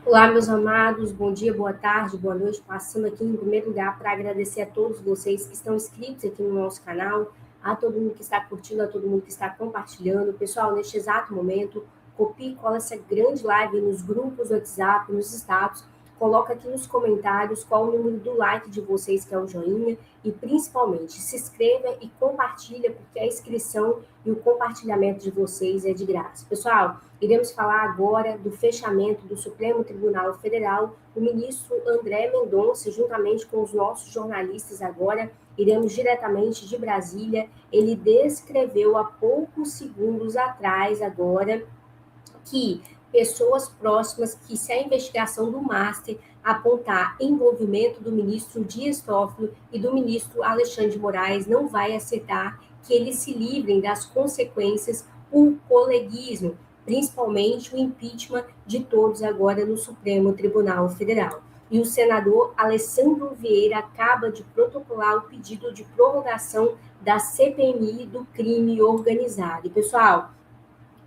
Olá, meus amados, bom dia, boa tarde, boa noite. Passando aqui em primeiro lugar para agradecer a todos vocês que estão inscritos aqui no nosso canal, a todo mundo que está curtindo, a todo mundo que está compartilhando. Pessoal, neste exato momento, copie e cola essa grande live nos grupos do WhatsApp, nos status. Coloca aqui nos comentários qual o número do like de vocês, que é o joinha, e principalmente se inscreva e compartilha, porque a inscrição e o compartilhamento de vocês é de graça. Pessoal, iremos falar agora do fechamento do Supremo Tribunal Federal. O ministro André Mendonça, juntamente com os nossos jornalistas agora, iremos diretamente de Brasília. Ele descreveu há poucos segundos atrás agora que pessoas próximas, que se a investigação do Master apontar envolvimento do ministro Dias Toffoli e do ministro Alexandre de Moraes, não vai aceitar que eles se livrem das consequências por coleguismo, principalmente o impeachment de todos agora no Supremo Tribunal Federal. E o senador Alessandro Vieira acaba de protocolar o pedido de prorrogação da CPMI do crime organizado. E, pessoal,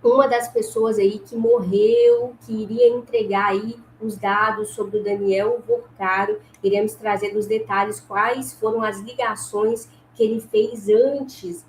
uma das pessoas aí que morreu, que iria entregar aí os dados sobre o Daniel Vorcaro. Iremos trazer os detalhes, quais foram as ligações que ele fez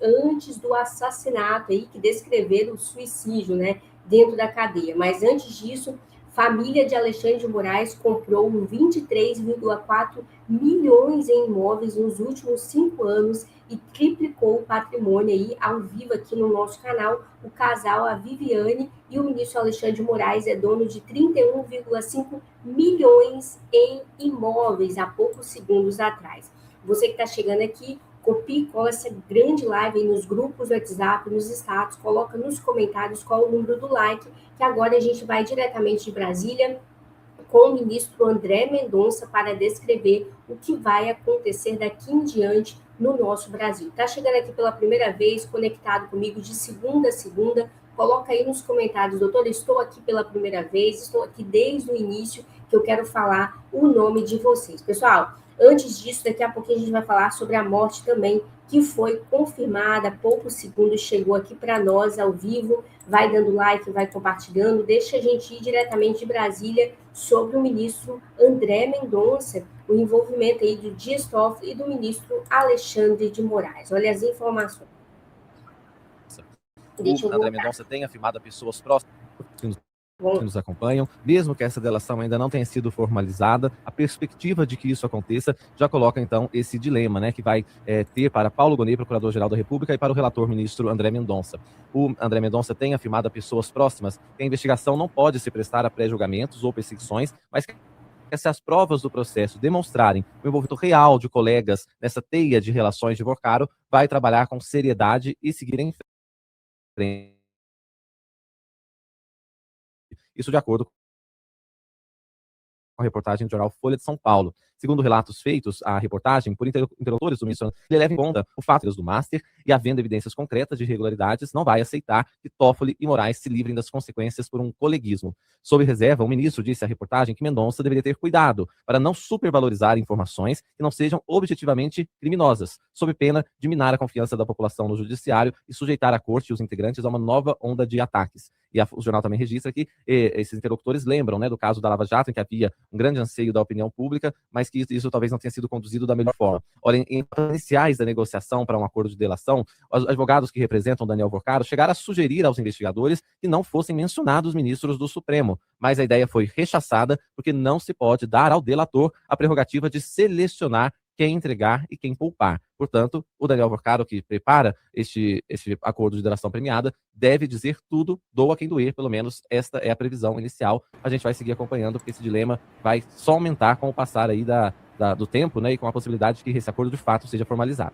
antes do assassinato aí, que descreveram o suicídio, né, dentro da cadeia. Mas antes disso, família de Alexandre de Moraes comprou 23,4 milhões em imóveis nos últimos 5 anos e triplicou o patrimônio aí, ao vivo aqui no nosso canal. O casal, a Viviane e o ministro Alexandre de Moraes, é dono de 31,5 milhões em imóveis há poucos segundos atrás. Você que está chegando aqui, copie e cola essa grande live aí nos grupos do WhatsApp, nos status, coloca nos comentários qual o número do like, que agora a gente vai diretamente de Brasília com o ministro André Mendonça para descrever o que vai acontecer daqui em diante no nosso Brasil. Está chegando aqui pela primeira vez, conectado comigo de segunda a segunda, coloca aí nos comentários, doutor, estou aqui pela primeira vez, estou aqui desde o início, que eu quero falar o nome de vocês. Pessoal, antes disso, daqui a pouquinho a gente vai falar sobre a morte também, que foi confirmada há poucos segundos, chegou aqui para nós ao vivo. Vai dando like, vai compartilhando, deixa a gente ir diretamente de Brasília sobre o ministro André Mendonça, o envolvimento aí do Dias Toffoli e do ministro Alexandre de Moraes. Olha as informações. O André Mendonça tem afirmado a pessoas próximas que nos acompanham, mesmo que essa delação ainda não tenha sido formalizada, a perspectiva de que isso aconteça já coloca, então, esse dilema, né, que vai ter para Paulo Gonet, Procurador-Geral da República, e para o relator ministro André Mendonça. O André Mendonça tem afirmado a pessoas próximas que a investigação não pode se prestar a pré-julgamentos ou perseguições, mas que se as provas do processo demonstrarem o envolvimento real de colegas nessa teia de relações de Vorcaro, vai trabalhar com seriedade e seguir em frente. Isso de acordo com a reportagem do jornal Folha de São Paulo. Segundo relatos feitos à reportagem por interlocutores do ministro, ele leva em conta o fato do Master e, havendo evidências concretas de irregularidades, não vai aceitar que Toffoli e Moraes se livrem das consequências por um coleguismo. Sob reserva, o ministro disse à reportagem que Mendonça deveria ter cuidado para não supervalorizar informações que não sejam objetivamente criminosas, sob pena de minar a confiança da população no judiciário e sujeitar a corte e os integrantes a uma nova onda de ataques. E o jornal também registra que esses interlocutores lembram, né, do caso da Lava Jato, em que havia um grande anseio da opinião pública, mas que isso talvez não tenha sido conduzido da melhor forma. Olha, em iniciais da negociação para um acordo de delação, os advogados que representam Daniel Vorcaro chegaram a sugerir aos investigadores que não fossem mencionados ministros do Supremo, mas a ideia foi rechaçada porque não se pode dar ao delator a prerrogativa de selecionar quem entregar e quem poupar. Portanto, o Daniel Vorcaro, que prepara este acordo de delação premiada, deve dizer tudo, doa quem doer, pelo menos esta é a previsão inicial. A gente vai seguir acompanhando, porque esse dilema vai só aumentar com o passar aí do tempo, né, e com a possibilidade de que esse acordo de fato seja formalizado.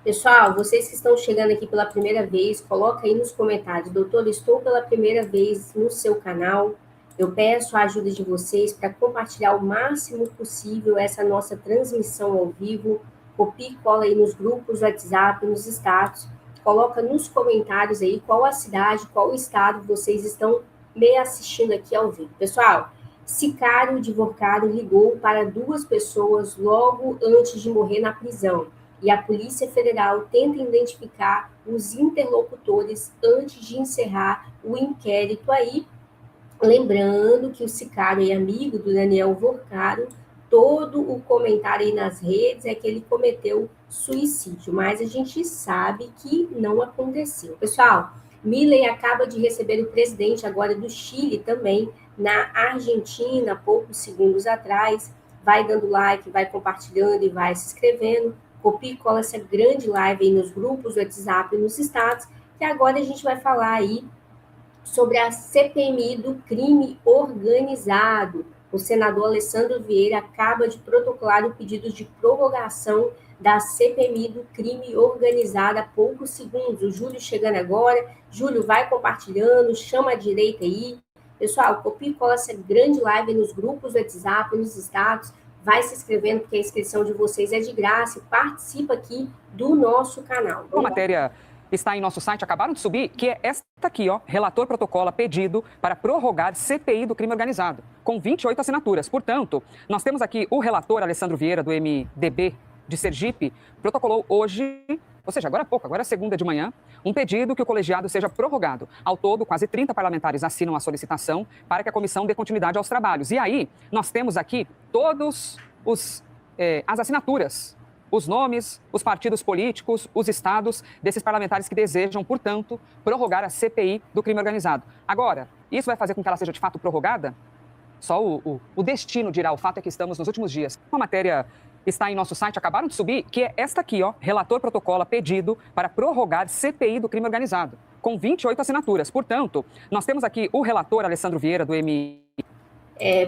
Pessoal, vocês que estão chegando aqui pela primeira vez, coloca aí nos comentários, doutor, estou pela primeira vez no seu canal. Eu peço a ajuda de vocês para compartilhar o máximo possível essa nossa transmissão ao vivo. Copie e cola aí nos grupos do WhatsApp, nos status. Coloca nos comentários aí qual a cidade, qual o estado vocês estão me assistindo aqui ao vivo. Pessoal, sicário de Vorcaro ligou para 2 pessoas logo antes de morrer na prisão. E a Polícia Federal tenta identificar os interlocutores antes de encerrar o inquérito aí. Lembrando que o Sicário é amigo do Daniel Vorcaro, todo o comentário aí nas redes é que ele cometeu suicídio, mas a gente sabe que não aconteceu. Pessoal, Milei acaba de receber o presidente agora do Chile também, na Argentina, poucos segundos atrás. Vai dando like, vai compartilhando e vai se inscrevendo. Copie e cola essa grande live aí nos grupos, no WhatsApp e nos status, que agora a gente vai falar aí sobre a CPMI do crime organizado. O senador Alessandro Vieira acaba de protocolar o pedido de prorrogação da CPMI do crime organizado há poucos segundos. O Júlio chegando agora. Júlio, vai compartilhando, chama a direita aí. Pessoal, copia e cola essa grande live nos grupos do WhatsApp, nos status. Vai se inscrevendo, porque a inscrição de vocês é de graça. E participa aqui do nosso canal. Uma matéria está em nosso site, acabaram de subir, que é esta aqui, ó. Relator protocola pedido para prorrogar CPI do crime organizado, com 28 assinaturas. Portanto, nós temos aqui o relator Alessandro Vieira, do MDB de Sergipe, protocolou hoje, ou seja, agora há pouco, agora segunda de manhã, um pedido que o colegiado seja prorrogado. Ao todo, quase 30 parlamentares assinam a solicitação para que a comissão dê continuidade aos trabalhos. E aí, nós temos aqui todos as assinaturas, os nomes, os partidos políticos, os estados desses parlamentares que desejam, portanto, prorrogar a CPI do crime organizado. Agora, isso vai fazer com que ela seja de fato prorrogada? Só o destino dirá. O fato é que estamos nos últimos dias. Uma matéria está em nosso site, acabaram de subir, que é esta aqui, ó. Relator protocola pedido para prorrogar CPI do crime organizado, com 28 assinaturas. Portanto, nós temos aqui o relator Alessandro Vieira, do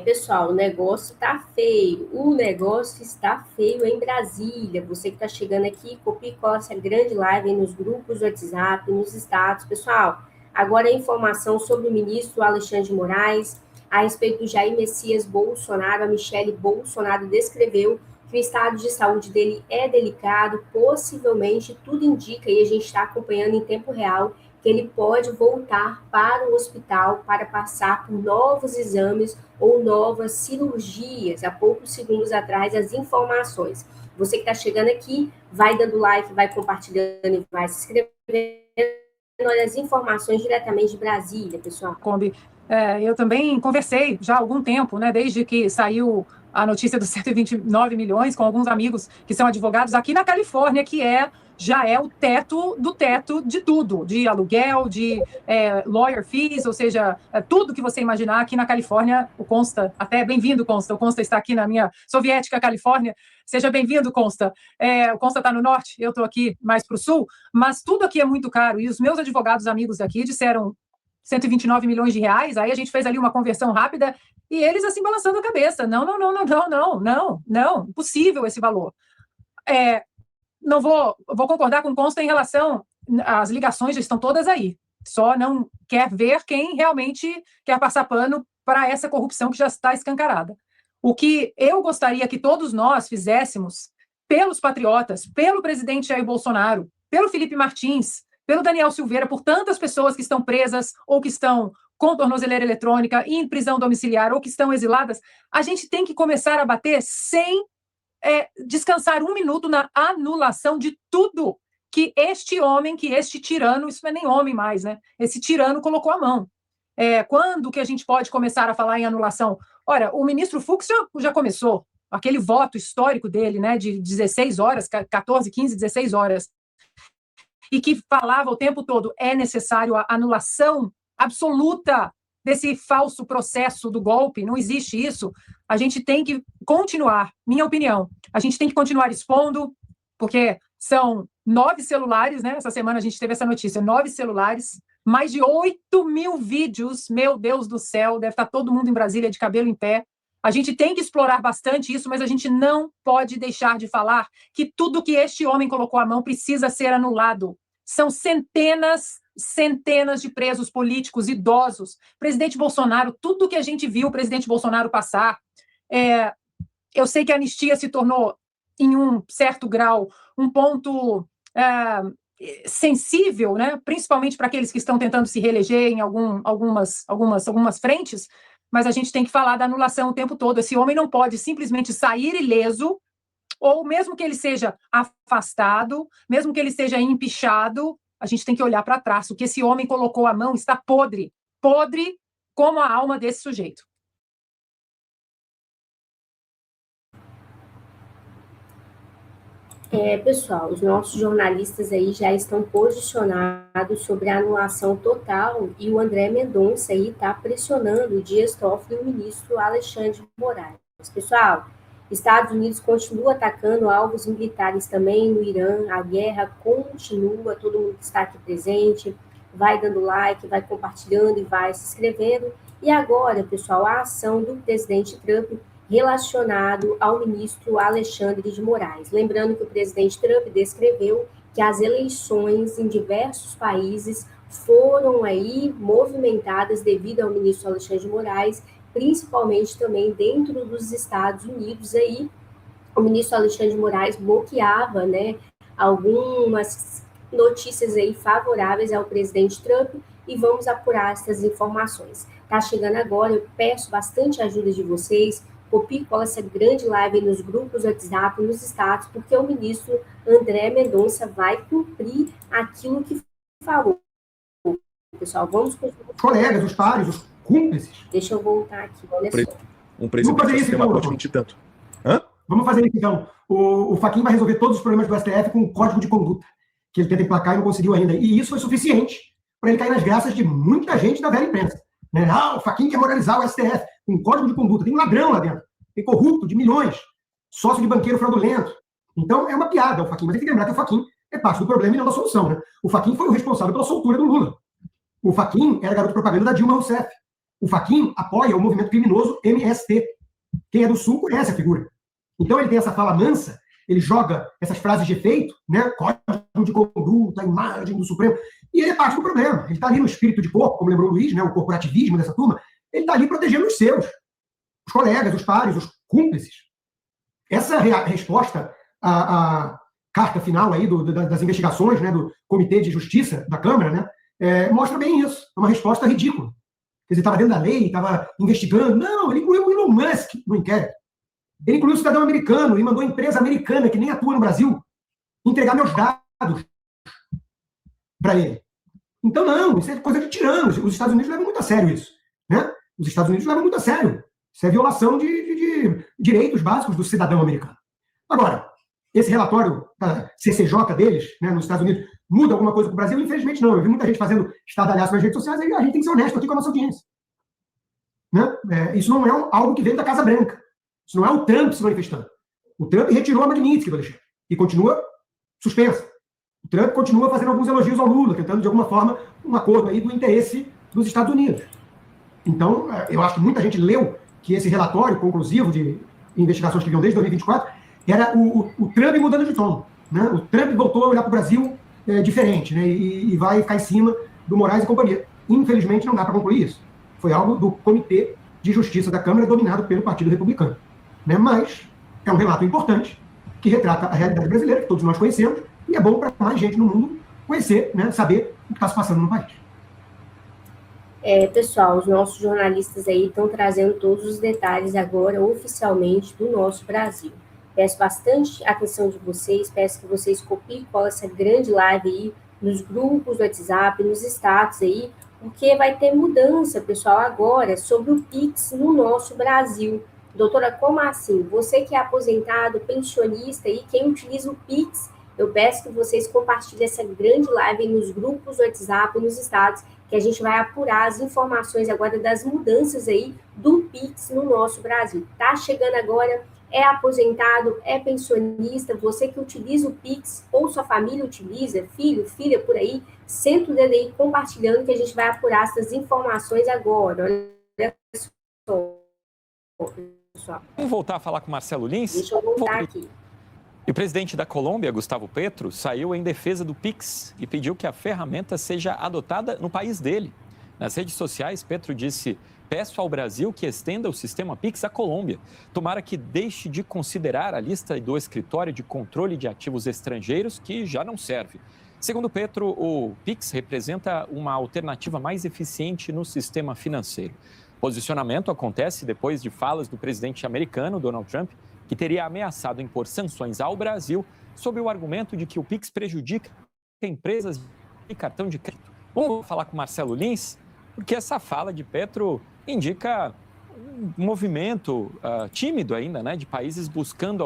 Pessoal, o negócio tá feio. O negócio está feio em Brasília. Você que está chegando aqui, copia e cola essa grande live aí nos grupos do WhatsApp, nos status. Pessoal, agora a informação sobre o ministro Alexandre de Moraes, a respeito do Jair Messias Bolsonaro. A Michele Bolsonaro descreveu que o estado de saúde dele é delicado, possivelmente, tudo indica, e a gente está acompanhando em tempo real, que ele pode voltar para o hospital para passar por novos exames ou novas cirurgias. Há poucos segundos atrás, as informações. Você que está chegando aqui, vai dando like, vai compartilhando e vai se inscrevendo. Olha as informações diretamente de Brasília, pessoal. Kombi, eu também conversei já há algum tempo, né, desde que saiu a notícia dos 129 milhões, com alguns amigos que são advogados aqui na Califórnia, que já é o teto do teto de tudo, de aluguel, de lawyer fees, ou seja, tudo que você imaginar aqui na Califórnia. O Consta, até bem-vindo, Consta. O Consta está aqui na minha soviética Califórnia. Seja bem-vindo, Consta. O Consta está no norte, eu estou aqui mais para o sul, mas tudo aqui é muito caro. E os meus advogados amigos aqui disseram 129 milhões de reais, aí a gente fez ali uma conversão rápida e eles assim balançando a cabeça. Não, impossível esse valor. Não vou concordar com o Consta em relação às ligações, já estão todas aí. Só não quer ver quem realmente quer passar pano para essa corrupção que já está escancarada. O que eu gostaria que todos nós fizéssemos pelos patriotas, pelo presidente Jair Bolsonaro, pelo Felipe Martins, pelo Daniel Silveira, por tantas pessoas que estão presas ou que estão com tornozeleira eletrônica, em prisão domiciliar ou que estão exiladas, a gente tem que começar a bater sem descansar um minuto na anulação de tudo que este homem, que este tirano, isso não é nem homem mais, né? Esse tirano colocou a mão. Quando que a gente pode começar a falar em anulação? Ora, o ministro Fux já começou, aquele voto histórico dele, né, de 16 horas, 14, 15, 16 horas, e que falava o tempo todo, é necessário a anulação absoluta desse falso processo do golpe, não existe isso. A gente tem que continuar, minha opinião, a gente tem que continuar expondo, porque são 9 celulares, né? Essa semana a gente teve essa notícia, 9 celulares, mais de 8 mil vídeos, meu Deus do céu, deve estar todo mundo em Brasília de cabelo em pé. A gente tem que explorar bastante isso, mas a gente não pode deixar de falar que tudo que este homem colocou à mão precisa ser anulado. São centenas de presos políticos, idosos. Presidente Bolsonaro, tudo que a gente viu o presidente Bolsonaro passar, eu sei que a anistia se tornou, em um certo grau, um ponto sensível, né? Principalmente para aqueles que estão tentando se reeleger em algumas frentes, mas a gente tem que falar da anulação o tempo todo. Esse homem não pode simplesmente sair ileso, ou mesmo que ele seja afastado, mesmo que ele seja empichado, a gente tem que olhar para trás. O que esse homem colocou à mão está podre como a alma desse sujeito. Pessoal, os nossos jornalistas aí já estão posicionados sobre a anulação total e o André Mendonça aí está pressionando o Dias Toffoli e o ministro Alexandre de Moraes. Pessoal, Estados Unidos continua atacando alvos militares também no Irã, a guerra continua, todo mundo que está aqui presente, vai dando like, vai compartilhando e vai se inscrevendo. E agora, pessoal, a ação do presidente Trump relacionado ao ministro Alexandre de Moraes. Lembrando que o presidente Trump descreveu que as eleições em diversos países foram aí movimentadas devido ao ministro Alexandre de Moraes, principalmente também dentro dos Estados Unidos. Aí o ministro Alexandre de Moraes bloqueava, né, algumas notícias aí favoráveis ao presidente Trump, e vamos apurar essas informações. Tá chegando agora, eu peço bastante ajuda de vocês. Copie e cola essa grande live nos grupos WhatsApp, nos status, porque o ministro André Mendonça vai cumprir aquilo que falou. Pessoal, vamos com os colegas, os pares, os cúmplices. Deixa eu voltar aqui, olha só. Um presidente do sistema pode mentir tanto. Vamos fazer isso, então. O Fachin vai resolver todos os problemas do STF com um código de conduta, que ele tenta emplacar e não conseguiu ainda. E isso foi suficiente para ele cair nas graças de muita gente da velha imprensa. Né? O Fachin quer moralizar o STF com um código de conduta. Tem um ladrão lá dentro. Tem corrupto de milhões. Sócio de banqueiro fraudulento. Então, é uma piada o Fachin. Mas tem que lembrar que o Fachin é parte do problema e não da solução. Né? O Fachin foi o responsável pela soltura do Lula. O Fachin era garoto propaganda da Dilma Rousseff. O Fachin apoia o movimento criminoso MST. Quem é do Sul conhece a figura. Então, ele tem essa fala mansa, ele joga essas frases de efeito, né? Código de conduta, a imagem do Supremo, e ele é parte do problema. Ele está ali no espírito de corpo, como lembrou o Luiz, né? O corporativismo dessa turma. Ele está ali protegendo os seus, os colegas, os pares, os cúmplices. Essa resposta à carta final aí das investigações, né? Do Comitê de Justiça da Câmara, né? Mostra bem isso. É uma resposta ridícula. Quer dizer, estava dentro da lei, estava investigando. Não, ele incluiu o Elon Musk no inquérito. Ele incluiu o cidadão americano e mandou a empresa americana, que nem atua no Brasil, entregar meus dados para ele. Então, não, isso é coisa de tirano. Os Estados Unidos levam muito a sério isso. Né? Os Estados Unidos levam muito a sério. Isso é violação de direitos básicos do cidadão americano. Agora, esse relatório da CCJ deles, né, nos Estados Unidos, muda alguma coisa para o Brasil? Infelizmente não. Eu vi muita gente fazendo estardalhaço nas redes sociais e a gente tem que ser honesto aqui com a nossa audiência. Né? Isso não é algo que veio da Casa Branca. Isso não é o Trump se manifestando. O Trump retirou a Magnitsky do Alexandre e continua suspensa. O Trump continua fazendo alguns elogios ao Lula, tentando, de alguma forma, um acordo aí do interesse dos Estados Unidos. Então, eu acho que muita gente leu que esse relatório conclusivo de investigações que vinham desde 2024 era o Trump mudando de tom. Né? O Trump voltou a olhar para o Brasil diferente, né? E vai ficar em cima do Moraes e companhia. Infelizmente, não dá para concluir isso. Foi algo do Comitê de Justiça da Câmara, dominado pelo Partido Republicano. Né? Mas é um relato importante que retrata a realidade brasileira, que todos nós conhecemos, e é bom para mais gente no mundo conhecer, né? Saber o que está se passando no país. Pessoal, os nossos jornalistas aí estão trazendo todos os detalhes agora, oficialmente, do nosso Brasil. Peço bastante atenção de vocês, peço que vocês copiem e colem essa grande live aí nos grupos do WhatsApp, nos status aí, porque vai ter mudança, pessoal, agora sobre o Pix no nosso Brasil. Doutora, como assim? Você que é aposentado, pensionista e quem utiliza o Pix, eu peço que vocês compartilhem essa grande live nos grupos do WhatsApp, nos status, que a gente vai apurar as informações agora das mudanças aí do Pix no nosso Brasil. Tá chegando agora, é aposentado, é pensionista, você que utiliza o Pix ou sua família utiliza, filho, filha, por aí, senta o dedo aí compartilhando que a gente vai apurar essas informações agora. Olha só, pessoal. Vamos voltar a falar com Marcelo Lins? Deixa eu voltar aqui. E o presidente da Colômbia, Gustavo Petro, saiu em defesa do Pix e pediu que a ferramenta seja adotada no país dele. Nas redes sociais, Petro disse: peço ao Brasil que estenda o sistema Pix à Colômbia. Tomara que deixe de considerar a lista do escritório de controle de ativos estrangeiros, que já não serve. Segundo Petro, o Pix representa uma alternativa mais eficiente no sistema financeiro. O posicionamento acontece depois de falas do presidente americano, Donald Trump, que teria ameaçado impor sanções ao Brasil sob o argumento de que o Pix prejudica empresas de cartão de crédito. Vamos falar com Marcelo Lins? porque essa fala de Petro indica um movimento tímido ainda, né, de países buscando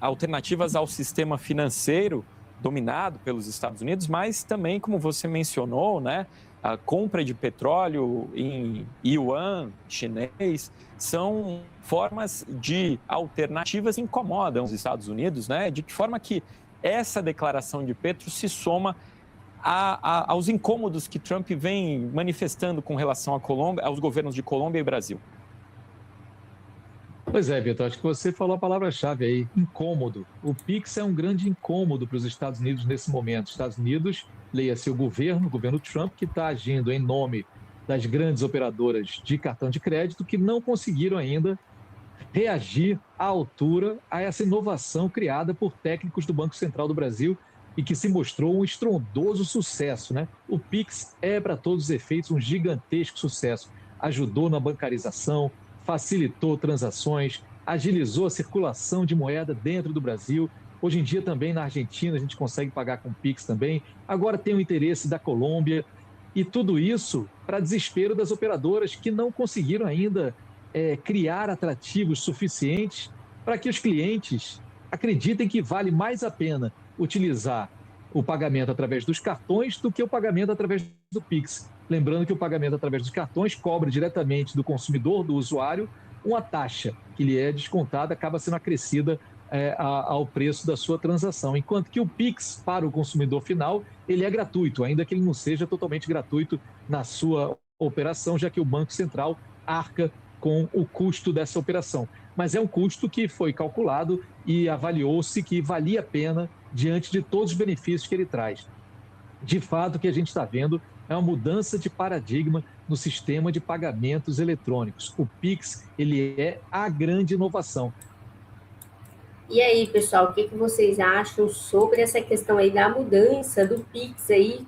alternativas ao sistema financeiro dominado pelos Estados Unidos, mas também, como você mencionou, né, a compra de petróleo em yuan chinês são formas de alternativas que incomodam os Estados Unidos, né? De que forma que essa declaração de Petro se soma aos incômodos que Trump vem manifestando com relação à Colômbia, aos governos de Colômbia e Brasil? Pois é, Vitor, acho que você falou a palavra-chave aí, incômodo. O Pix é um grande incômodo para os Estados Unidos nesse momento. Estados Unidos, leia-se o governo Trump, que está agindo em nome das grandes operadoras de cartão de crédito que não conseguiram ainda reagir à altura a essa inovação criada por técnicos do Banco Central do Brasil e que se mostrou um estrondoso sucesso, né? O Pix é, para todos os efeitos, um gigantesco sucesso. Ajudou na bancarização, facilitou transações, agilizou a circulação de moeda dentro do Brasil. Hoje em dia também na Argentina a gente consegue pagar com Pix também. Agora tem o interesse da Colômbia e tudo isso para desespero das operadoras que não conseguiram ainda criar atrativos suficientes para que os clientes acreditem que vale mais a pena utilizar o pagamento através dos cartões do que o pagamento através do Pix. Lembrando que o pagamento através dos cartões cobra diretamente do consumidor, do usuário, uma taxa que lhe é descontada, acaba sendo acrescida ao preço da sua transação. Enquanto que o Pix, para o consumidor final, ele é gratuito, ainda que ele não seja totalmente gratuito na sua operação, já que o Banco Central arca com o custo dessa operação. Mas é um custo que foi calculado e avaliou-se que valia a pena diante de todos os benefícios que ele traz. De fato, o que a gente está vendo é uma mudança de paradigma no sistema de pagamentos eletrônicos. O Pix, ele é a grande inovação. E aí, pessoal, o que vocês acham sobre essa questão aí da mudança do Pix aí?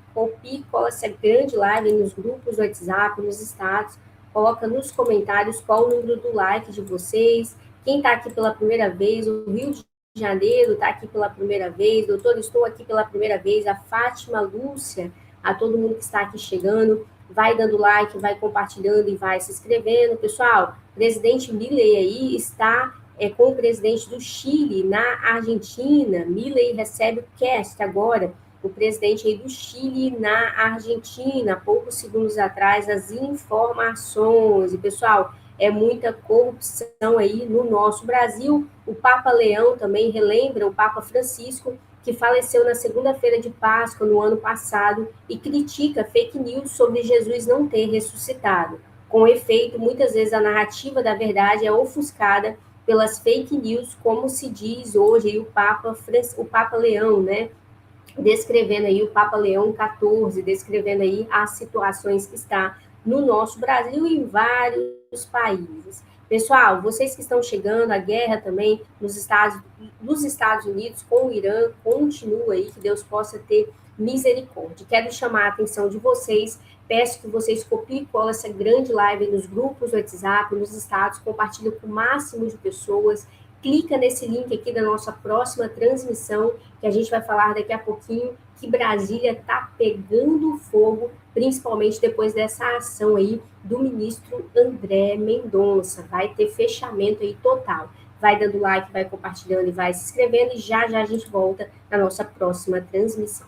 Cola essa grande live nos grupos do WhatsApp, nos estados. Coloca nos comentários qual o número do like de vocês. Quem está aqui pela primeira vez, o Rio de Janeiro está aqui pela primeira vez. Doutor, estou aqui pela primeira vez. A Fátima Lúcia, a todo mundo que está aqui chegando. Vai dando like, vai compartilhando e vai se inscrevendo. Pessoal, o presidente Milei aí está com o presidente do Chile na Argentina. Milei recebe o cast agora. O presidente aí do Chile na Argentina, há poucos segundos atrás, as informações. E, pessoal, é muita corrupção aí no nosso Brasil. O Papa Leão também relembra o Papa Francisco, que faleceu na segunda-feira de Páscoa, no ano passado, e critica fake news sobre Jesus não ter ressuscitado. Com efeito, muitas vezes a narrativa da verdade é ofuscada pelas fake news, como se diz hoje aí o Papa Leão, né? Descrevendo aí o Papa Leão XIV, descrevendo aí as situações que está no nosso Brasil e em vários países. Pessoal, vocês que estão chegando, a guerra também nos Estados Unidos com o Irã continua aí, que Deus possa ter misericórdia. Quero chamar a atenção de vocês, peço que vocês copiem e colem essa grande live nos grupos do WhatsApp, nos estados, compartilhem com o máximo de pessoas. Clica nesse link aqui da nossa próxima transmissão, que a gente vai falar daqui a pouquinho, que Brasília está pegando fogo, principalmente depois dessa ação aí do ministro André Mendonça. Vai ter fechamento aí total. Vai dando like, vai compartilhando e vai se inscrevendo, e já a gente volta na nossa próxima transmissão.